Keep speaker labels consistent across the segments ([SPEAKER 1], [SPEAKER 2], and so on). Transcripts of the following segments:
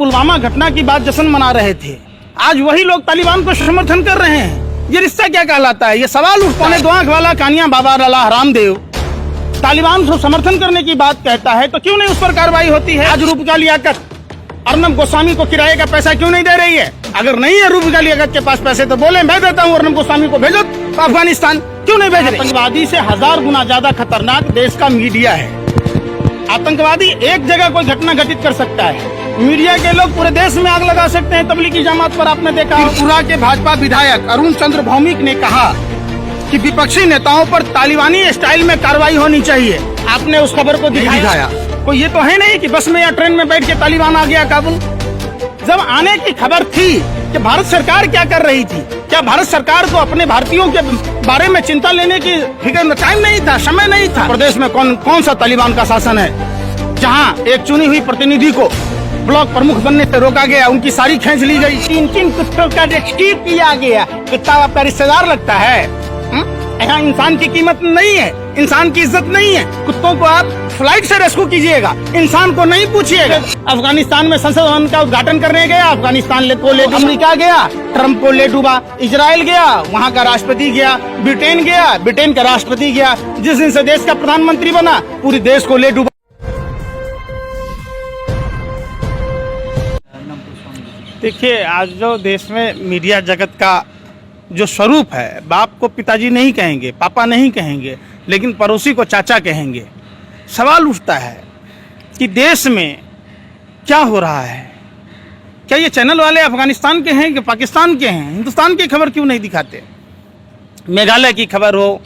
[SPEAKER 1] पुलवामा घटना की बात जश्न मना रहे थे, आज वही लोग तालिबान को समर्थन कर रहे हैं। ये रिश्ता क्या कहलाता है? ये सवाल उठ पौने 2 आंख वाला कानिया बाबा लाला हरामदेव तालिबान को समर्थन करने की बात कहता है तो क्यों नहीं उस पर कार्रवाई होती है? आज रूपका लियाकत अर्नब गोस्वामी को किराए का पैसा क्यों नहीं दे रही है? अगर नहीं है रूपका लियाकत के पास पैसे तो बोले मैं देता हूँ अर्नब गोस्वामी को, भेजो अफगानिस्तान, क्यों नहीं भेज रहे? आतंकवादी से 1000 गुना ज्यादा खतरनाक देश का मीडिया है। आतंकवादी एक जगह कोई घटना घटित कर सकता है, मीडिया के लोग पूरे देश में आग लगा सकते हैं। तबलीगी जमात पर आपने देखा, त्रिपुरा के भाजपा विधायक अरुण चंद्र भौमिक ने कहा कि विपक्षी नेताओं पर तालिबानी स्टाइल में कार्रवाई होनी चाहिए। आपने उस खबर को दिखाया। कोई ये तो है नहीं कि बस में या ट्रेन में बैठ के तालिबान आ गया काबुल। जब आने की खबर थी कि भारत सरकार क्या कर रही थी, क्या भारत सरकार को अपने भारतीयों के बारे में चिंता लेने की फिक्र टाइम नहीं था, समय नहीं था? प्रदेश में कौन सा तालिबान का शासन है जहाँ एक चुनी हुई प्रतिनिधि को ब्लॉक प्रमुख बनने से रोका गया, उनकी सारी खींच ली गई, 3 कुत्तों का रेस्क्यू किया गया। कुत्ता आपका रिश्तेदार लगता है? यहाँ इंसान की कीमत नहीं है, इंसान की इज्जत नहीं है। कुत्तों को आप फ्लाइट से रेस्क्यू कीजिएगा, इंसान को नहीं पूछिएगा। अफगानिस्तान में संसद भवन का उद्घाटन करने गया, अफगानिस्तान को ले अमेरिका गया, ट्रम्प को ले डूबा, इजराइल गया, वहाँ का राष्ट्रपति गया, ब्रिटेन गया, ब्रिटेन का राष्ट्रपति गया। जिस दिन से देश का प्रधानमंत्री बना पूरे देश को ले डूबा। देखिए, आज जो देश में मीडिया जगत का जो स्वरूप है, बाप को पिताजी नहीं कहेंगे, पापा नहीं कहेंगे, लेकिन पड़ोसी को चाचा कहेंगे। सवाल उठता है कि देश में क्या हो रहा है? क्या ये चैनल वाले अफगानिस्तान के हैं कि पाकिस्तान के हैं? हिंदुस्तान की खबर क्यों नहीं दिखाते? मेघालय की खबर हो,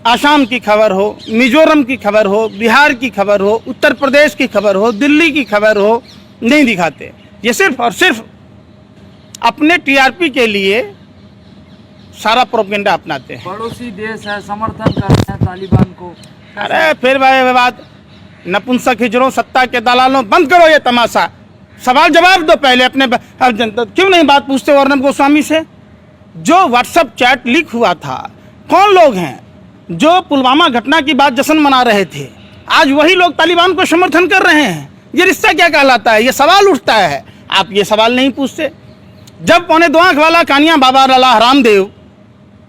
[SPEAKER 1] आसाम की खबर हो, मिजोरम की खबर हो, बिहार की खबर हो, उत्तर प्रदेश की खबर हो, दिल्ली की खबर हो, नहीं दिखाते। ये सिर्फ और सिर्फ अपने टीआरपी के लिए सारा प्रोपेगेंडा अपनाते हैं।
[SPEAKER 2] पड़ोसी देश है, समर्थन कर रहे हैं तालिबान को।
[SPEAKER 1] अरे फिर भाई बात नपुंसक हिजड़ों, सत्ता के दलालों, बंद करो ये तमाशा। सवाल जवाब दो पहले अपने। क्यों नहीं बात पूछते हो अर्नब गोस्वामी से? जो व्हाट्सएप चैट लीक हुआ था, कौन लोग हैं जो पुलवामा घटना की बात जश्न मना रहे थे, आज वही लोग तालिबान को समर्थन कर रहे हैं। ये रिश्ता क्या कहलाता है? ये सवाल उठता है। आप ये सवाल नहीं पूछते। जब पौने 2 आंख वाला कानिया बाबा लाला हरामदेव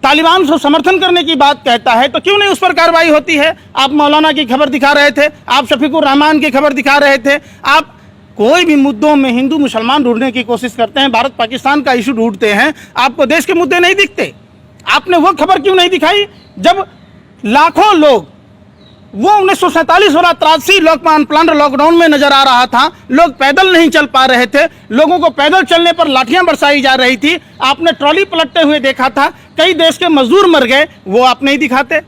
[SPEAKER 1] तालिबान को समर्थन करने की बात कहता है तो क्यों नहीं उस पर कार्रवाई होती है? आप मौलाना की खबर दिखा रहे थे, आप शफीकुर रहमान की खबर दिखा रहे थे, आप कोई भी मुद्दों में हिंदू मुसलमान ढूंढने की कोशिश करते हैं, भारत पाकिस्तान का इशू ढूंढते हैं, आपको देश के मुद्दे नहीं दिखते। आपने वो खबर क्यों नहीं दिखाई जब लाखों लोग, वो 1947 वाला त्रासदी अनप्लान्ड लॉकडाउन में नजर आ रहा था, लोग पैदल नहीं चल पा रहे थे, लोगों को पैदल चलने पर लाठियां बरसाई जा रही थी, आपने ट्रॉली पलटते हुए देखा था, कई देश के मजदूर मर गए, वो आप नहीं दिखाते।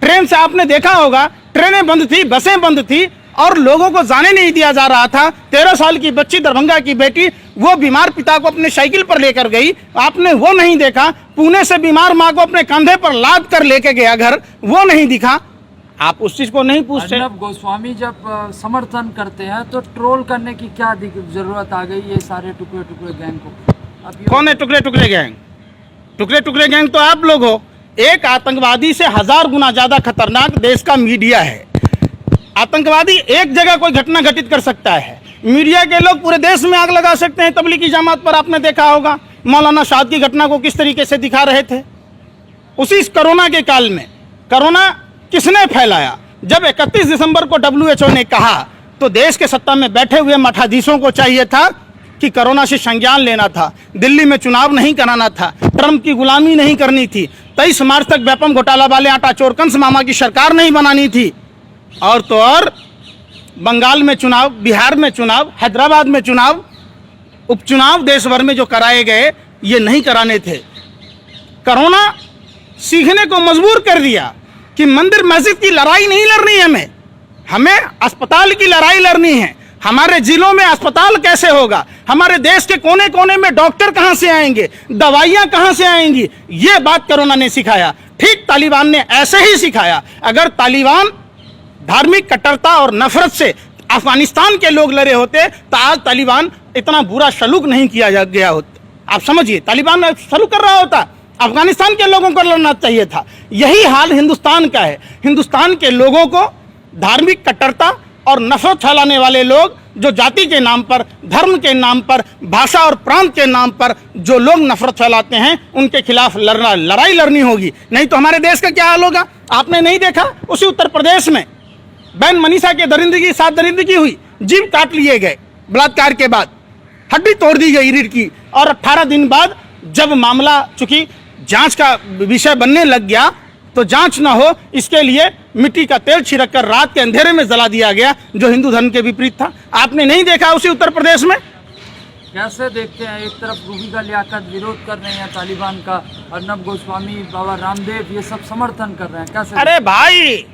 [SPEAKER 1] ट्रेन से आपने देखा होगा, ट्रेनें बंद थी, बसें बंद थी और लोगों को जाने नहीं दिया जा रहा था। 13 साल की बच्ची, दरभंगा की बेटी, वो बीमार पिता को अपने साइकिल पर लेकर गई, आपने वो नहीं देखा। पुणे से बीमार माँ को अपने कंधे पर लाद कर लेके गया घर, वो नहीं दिखा। आप उस चीज को नहीं पूछते।
[SPEAKER 2] अर्नब गोस्वामी जब समर्थन करते हैं तो ट्रोल करने की क्या जरूरत आ गई ये सारे टुकड़े टुकड़े गैंग को?
[SPEAKER 1] कौन है टुकड़े टुकड़े गैंग? टुकड़े टुकड़े गैंग तो आप लोग हो। एक आतंकवादी से 1000 गुना ज्यादा खतरनाक देश का मीडिया है। आतंकवादी एक जगह कोई घटना घटित कर सकता है, मीडिया के लोग पूरे देश में आग लगा सकते हैं। तबलीगी जमात पर आपने देखा होगा, मौलाना शाद की घटना को किस तरीके से दिखा रहे थे। उसी कोरोना के काल में, कोरोना किसने फैलाया? जब 31 दिसंबर को WHO ने कहा तो देश के सत्ता में बैठे हुए मठाधीशों को चाहिए था कि कोरोना से संज्ञान लेना था, दिल्ली में चुनाव नहीं कराना था, ट्रंप की गुलामी नहीं करनी थी, 23 मार्च तक व्यापम घोटाला वाले आटा चोर कंस मामा की सरकार नहीं बनानी थी। और तो और बंगाल में चुनाव, बिहार में चुनाव, हैदराबाद में चुनाव, उपचुनाव देश भर में जो कराए गए, ये नहीं कराने थे। कोरोना सीखने को मजबूर कर दिया कि मंदिर मस्जिद की लड़ाई नहीं लड़नी है, हमें अस्पताल की लड़ाई लड़नी है। हमारे जिलों में अस्पताल कैसे होगा, हमारे देश के कोने कोने में डॉक्टर कहां से आएंगे, दवाइयां कहां से आएंगी, ये बात कोरोना ने सिखाया। ठीक तालिबान ने ऐसे ही सिखाया। अगर तालिबान धार्मिक कट्टरता और नफरत से अफगानिस्तान के लोग लड़े होते तो आज तालिबान इतना बुरा सलूक नहीं किया गया होता। आप समझिए, तालिबान सलूक कर रहा होता, अफगानिस्तान के लोगों को लड़ना चाहिए था। यही हाल हिंदुस्तान का है। हिंदुस्तान के लोगों को धार्मिक कट्टरता और नफरत फैलाने वाले लोग जो जाति के नाम पर, धर्म के नाम पर, भाषा और प्रांत के नाम पर जो लोग नफरत फैलाते हैं उनके खिलाफ लड़ाई लड़नी होगी, नहीं तो हमारे देश का क्या हाल होगा। आपने नहीं देखा उसी उत्तर प्रदेश में बहन मनीषा के दरिंदगी साथ दरिंदगी हुई, जीभ काट लिए गए बलात्कार के बाद, हड्डी तोड़ दी गई रीढ़ की, और 18 दिन बाद जब मामला चूंकि जांच का विषय बनने लग गया तो जांच ना हो इसके लिए मिट्टी का तेल छिड़क कर रात के अंधेरे में जला दिया गया, जो हिंदू धर्म के विपरीत था। आपने नहीं देखा उसी उत्तर प्रदेश में?
[SPEAKER 2] कैसे देखते हैं, एक तरफ रूबिका लियाकत विरोध कर रहे हैं तालिबान का, अर्नब गोस्वामी, बाबा रामदेव ये सब समर्थन कर रहे हैं, कैसे?
[SPEAKER 1] अरे भाई,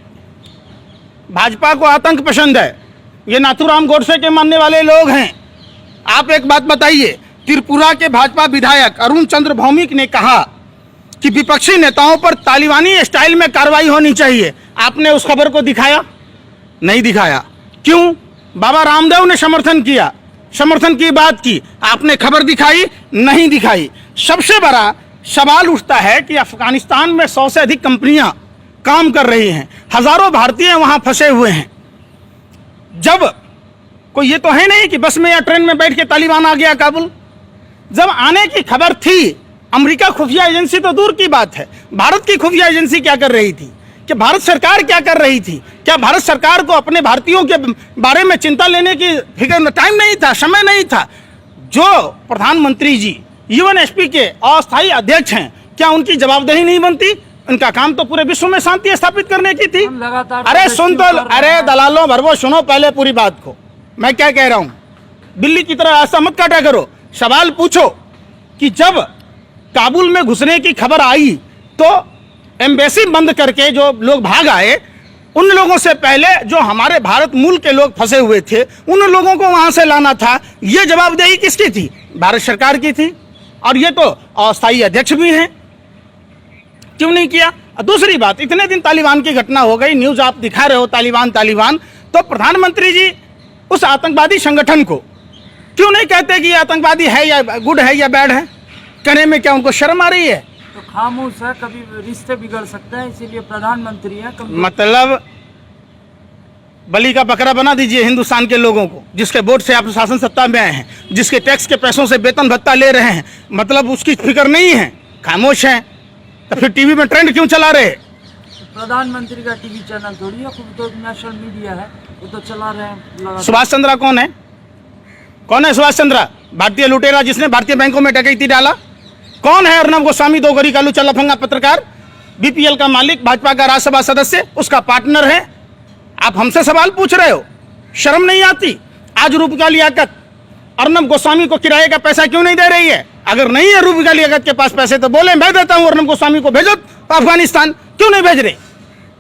[SPEAKER 1] भाजपा को आतंक पसंद है, ये नाथूराम गोडसे के मानने वाले लोग हैं। आप एक बात बताइए, त्रिपुरा के भाजपा विधायक अरुण चंद्र भौमिक ने कहा कि विपक्षी नेताओं पर तालिबानी स्टाइल में कार्रवाई होनी चाहिए। आपने उस खबर को दिखाया? नहीं दिखाया। क्यों? बाबा रामदेव ने समर्थन किया, समर्थन की बात की, आपने खबर दिखाई? नहीं दिखाई। सबसे बड़ा सवाल उठता है कि अफगानिस्तान में 100 से अधिक कंपनियां काम कर रही हैं, हजारों भारतीय वहां फंसे हुए हैं। जब कोई ये तो है नहीं कि बस में या ट्रेन में बैठ के तालिबान आ गया काबुल। जब आने की खबर थी, अमेरिका खुफिया एजेंसी तो दूर की बात है, भारत की खुफिया एजेंसी क्या कर रही थी, कि भारत सरकार क्या कर रही थी? क्या भारत सरकार को अपने भारतीयों के बारे में चिंता लेने की फिक्र, टाइम नहीं था, समय नहीं था? जो प्रधानमंत्री जी यूएनएसपी के अस्थायी अध्यक्ष हैं, क्या उनकी जवाबदेही नहीं बनती? उनका काम तो पूरे विश्व में शांति स्थापित करने की थी।
[SPEAKER 2] लगातार
[SPEAKER 1] अरे सुन तो, अरे दलालों भरवो, सुनो पहले पूरी बात को, मैं क्या कह रहा हूं। बिल्ली की तरह रास्ता मत काटा करो। सवाल पूछो कि जब काबुल में घुसने की खबर आई तो एम्बेसी बंद करके जो लोग भाग आए, उन लोगों से पहले जो हमारे भारत मूल के लोग फंसे हुए थे उन लोगों को वहां से लाना था। ये जवाबदेही किसकी थी? भारत सरकार की थी। और ये तो अस्थायी अध्यक्ष भी हैं, क्यों नहीं किया? दूसरी बात, इतने दिन तालिबान की घटना हो गई, न्यूज आप दिखा रहे हो तालिबान तालिबान, तो प्रधानमंत्री जी उस आतंकवादी संगठन को क्यों नहीं कहते कि ये आतंकवादी है या गुड है या बैड है? कहने में क्या उनको शर्म आ रही है?
[SPEAKER 2] तो खामोश है, कभी रिश्ते बिगड़ सकते हैं, इसीलिए प्रधानमंत्री है।
[SPEAKER 1] मतलब बलि का बकरा बना दीजिए हिंदुस्तान के लोगों को, जिसके वोट से आप शासन सत्ता में आए हैं, जिसके टैक्स के पैसों से वेतन भत्ता ले रहे हैं, मतलब उसकी फिक्र नहीं है, खामोश है। तो फिर टीवी में ट्रेंड क्यों चला रहे?
[SPEAKER 2] प्रधानमंत्री का टीवी चैनल थोड़ी है, खुद तो नेशनल मीडिया है, वो तो चला रहे हैं।
[SPEAKER 1] सुभाष चंद्रा कौन है? कौन है सुभाष चंद्रा? भारतीय लुटेरा जिसने भारतीय बैंकों में डकैती डाला। कौन है अर्नब गोस्वामी? दो गरी का लुचा लफंगा पत्रकार, बीपीएल का मालिक, भाजपा का राज्यसभा सदस्य, उसका पार्टनर है। आप हमसे सवाल पूछ रहे हो, शर्म नहीं आती? आज रूबिका लियाकत अर्नब गोस्वामी को किराए का पैसा क्यों नहीं दे रही है? अगर नहीं है रूबिका लियाकत के पास पैसे तो बोले मैं देता हूं अर्नब गोस्वामी को, भेजो अफगानिस्तान, क्यों नहीं भेज रहे?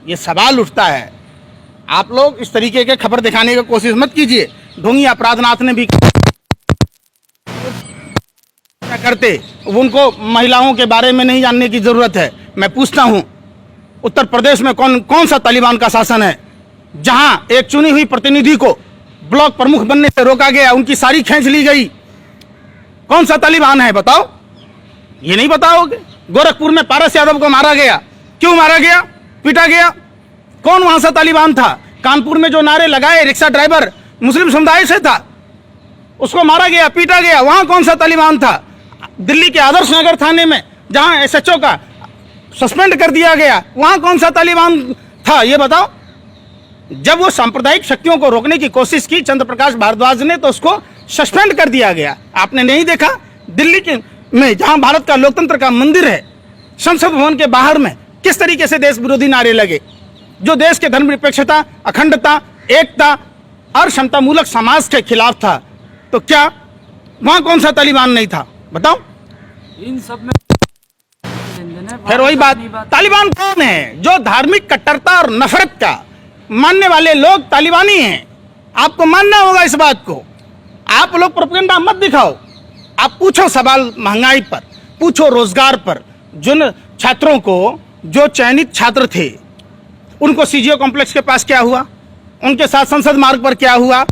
[SPEAKER 1] ये सवाल उठता है। आप लोग इस तरीके के खबर दिखाने की कोशिश मत कीजिए। ढोंगी अपराधनाथ ने भी क्या करते, उनको महिलाओं के बारे में नहीं जानने की जरूरत है। मैं पूछता हूं, उत्तर प्रदेश में कौन सा तालिबान का शासन है जहां एक चुनी हुई प्रतिनिधि को ब्लॉक प्रमुख बनने से रोका गया, उनकी सारी खींच ली गई? कौन सा तालिबान है बताओ? ये नहीं बताओगे? गोरखपुर में पारस यादव को मारा गया, क्यों मारा गया? पीटा गया, कौन वहां से तालिबान था? कानपुर में जो नारे लगाए रिक्शा ड्राइवर मुस्लिम समुदाय से था, उसको मारा गया, पीटा गया, वहां कौन सा तालिबान था? दिल्ली के आदर्श नगर थाने में जहां एसएचओ का सस्पेंड कर दिया गया, वहां कौन सा तालिबान था? ये बताओ। जब वो सांप्रदायिक शक्तियों को रोकने की कोशिश की चंद्र प्रकाश भारद्वाज ने, तो उसको सस्पेंड कर दिया गया। आपने नहीं देखा दिल्ली के में जहां भारत का लोकतंत्र का मंदिर है, संसद भवन के बाहर में किस तरीके से देश विरोधी नारे लगे, जो देश के धर्मनिरपेक्षता, अखंडता, एकता और समतामूलक समाज के खिलाफ था? तो क्या वहां कौन सा तालिबान नहीं था? बताओ।
[SPEAKER 2] इन सब में
[SPEAKER 1] फिर वही बात, तालिबान कौन है? जो धार्मिक कट्टरता और नफरत का मानने वाले लोग तालिबानी हैं। आपको मानना होगा इस बात को। आप लोग प्रोपेगेंडा मत दिखाओ। आप पूछो सवाल महंगाई पर, पूछो रोजगार पर। जिन छात्रों को, जो चयनित छात्र थे, उनको सीजीओ कॉम्प्लेक्स के पास क्या हुआ? उनके साथ संसद मार्ग पर क्या हुआ?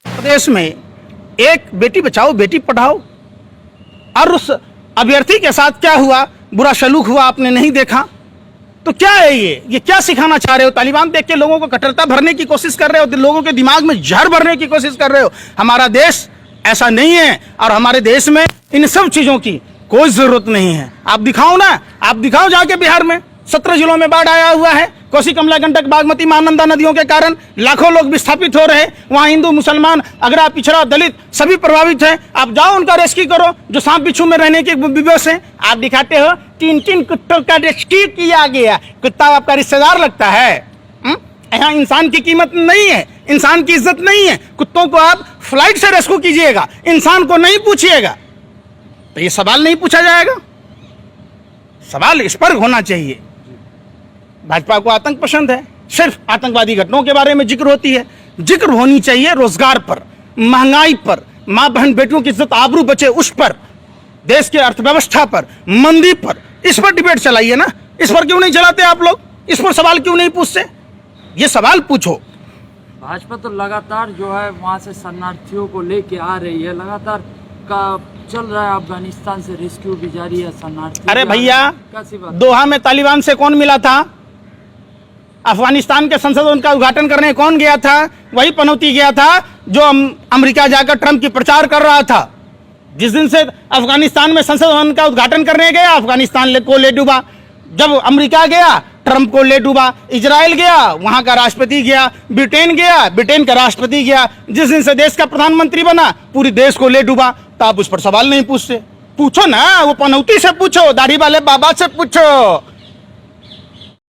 [SPEAKER 1] प्रदेश में एक बेटी बचाओ बेटी पढ़ाओ, और उस अभ्यर्थी के साथ क्या हुआ? बुरा सलूक हुआ, आपने नहीं देखा? तो क्या है ये क्या सिखाना चाह रहे हो? तालिबान देख के लोगों को कट्टरता भरने की कोशिश कर रहे हो, लोगों के दिमाग में जहर भरने की कोशिश कर रहे हो। हमारा देश ऐसा नहीं है और हमारे देश में इन सब चीजों की कोई जरूरत नहीं है। आप दिखाओ ना, आप दिखाओ जाके बिहार में 17 जिलों में बाढ़ आया हुआ है, कोसी कमला गंडक बागमती महानंदा नदियों के कारण लाखों लोग विस्थापित हो रहे हैं। वहां हिंदू मुसलमान अगड़ा पिछड़ा दलित सभी प्रभावित हैं। आप जाओ उनका रेस्क्यू करो जो सांप बिच्छू में रहने के विवश हैं। आप दिखाते हो 3 कुत्तों का रेस्क्यू किया गया, कुत्ता आपका रिश्तेदार लगता है? यहाँ इंसान की कीमत नहीं है, इंसान की इज्जत नहीं है। कुत्तों को आप फ्लाइट से रेस्क्यू कीजिएगा, इंसान को नहीं पूछिएगा, तो ये सवाल नहीं पूछा जाएगा। सवाल इस पर होना चाहिए। भाजपा को आतंक पसंद है, सिर्फ आतंकवादी घटनाओं के बारे में जिक्र होती है। जिक्र होनी चाहिए रोजगार पर, महंगाई पर, माँ बहन बेटियों की इज्जत आबरू बचे उस पर, देश की अर्थव्यवस्था पर, मंदी पर। इस पर डिबेट चलाइए ना। इस पर क्यों नहीं चलाते आप लोग? इस पर सवाल क्यों नहीं पूछते? ये सवाल पूछो।
[SPEAKER 2] भाजपा तो लगातार जो है वहाँ से शरणार्थियों को लेके आ रही है, लगातार का चल रहा है। अफगानिस्तान से रेस्क्यू भी जारी है, शरणार्थी।
[SPEAKER 1] अरे भैया,
[SPEAKER 2] कैसी बात?
[SPEAKER 1] दोहा में तालिबान से कौन मिला था? अफगानिस्तान के संसद भवन का उद्घाटन करने कौन गया था? वही पनौती गया था जो अमेरिका जाकर ट्रंप की प्रचार कर रहा था। जिस दिन से अफगानिस्तान में संसद भवन का उद्घाटन करने गया, अफगानिस्तान को ले डूबा। जब अमेरिका गया, ट्रंप को ले डूबा। इजराइल गया, वहां का राष्ट्रपति गया। ब्रिटेन गया, ब्रिटेन का राष्ट्रपति गया। जिस दिन से देश का प्रधानमंत्री बना, पूरी देश को ले डूबा। तो आप उस पर सवाल नहीं पूछते? पूछो ना, वो पनौती से पूछो, दाढ़ी वाले बाबा से पूछो।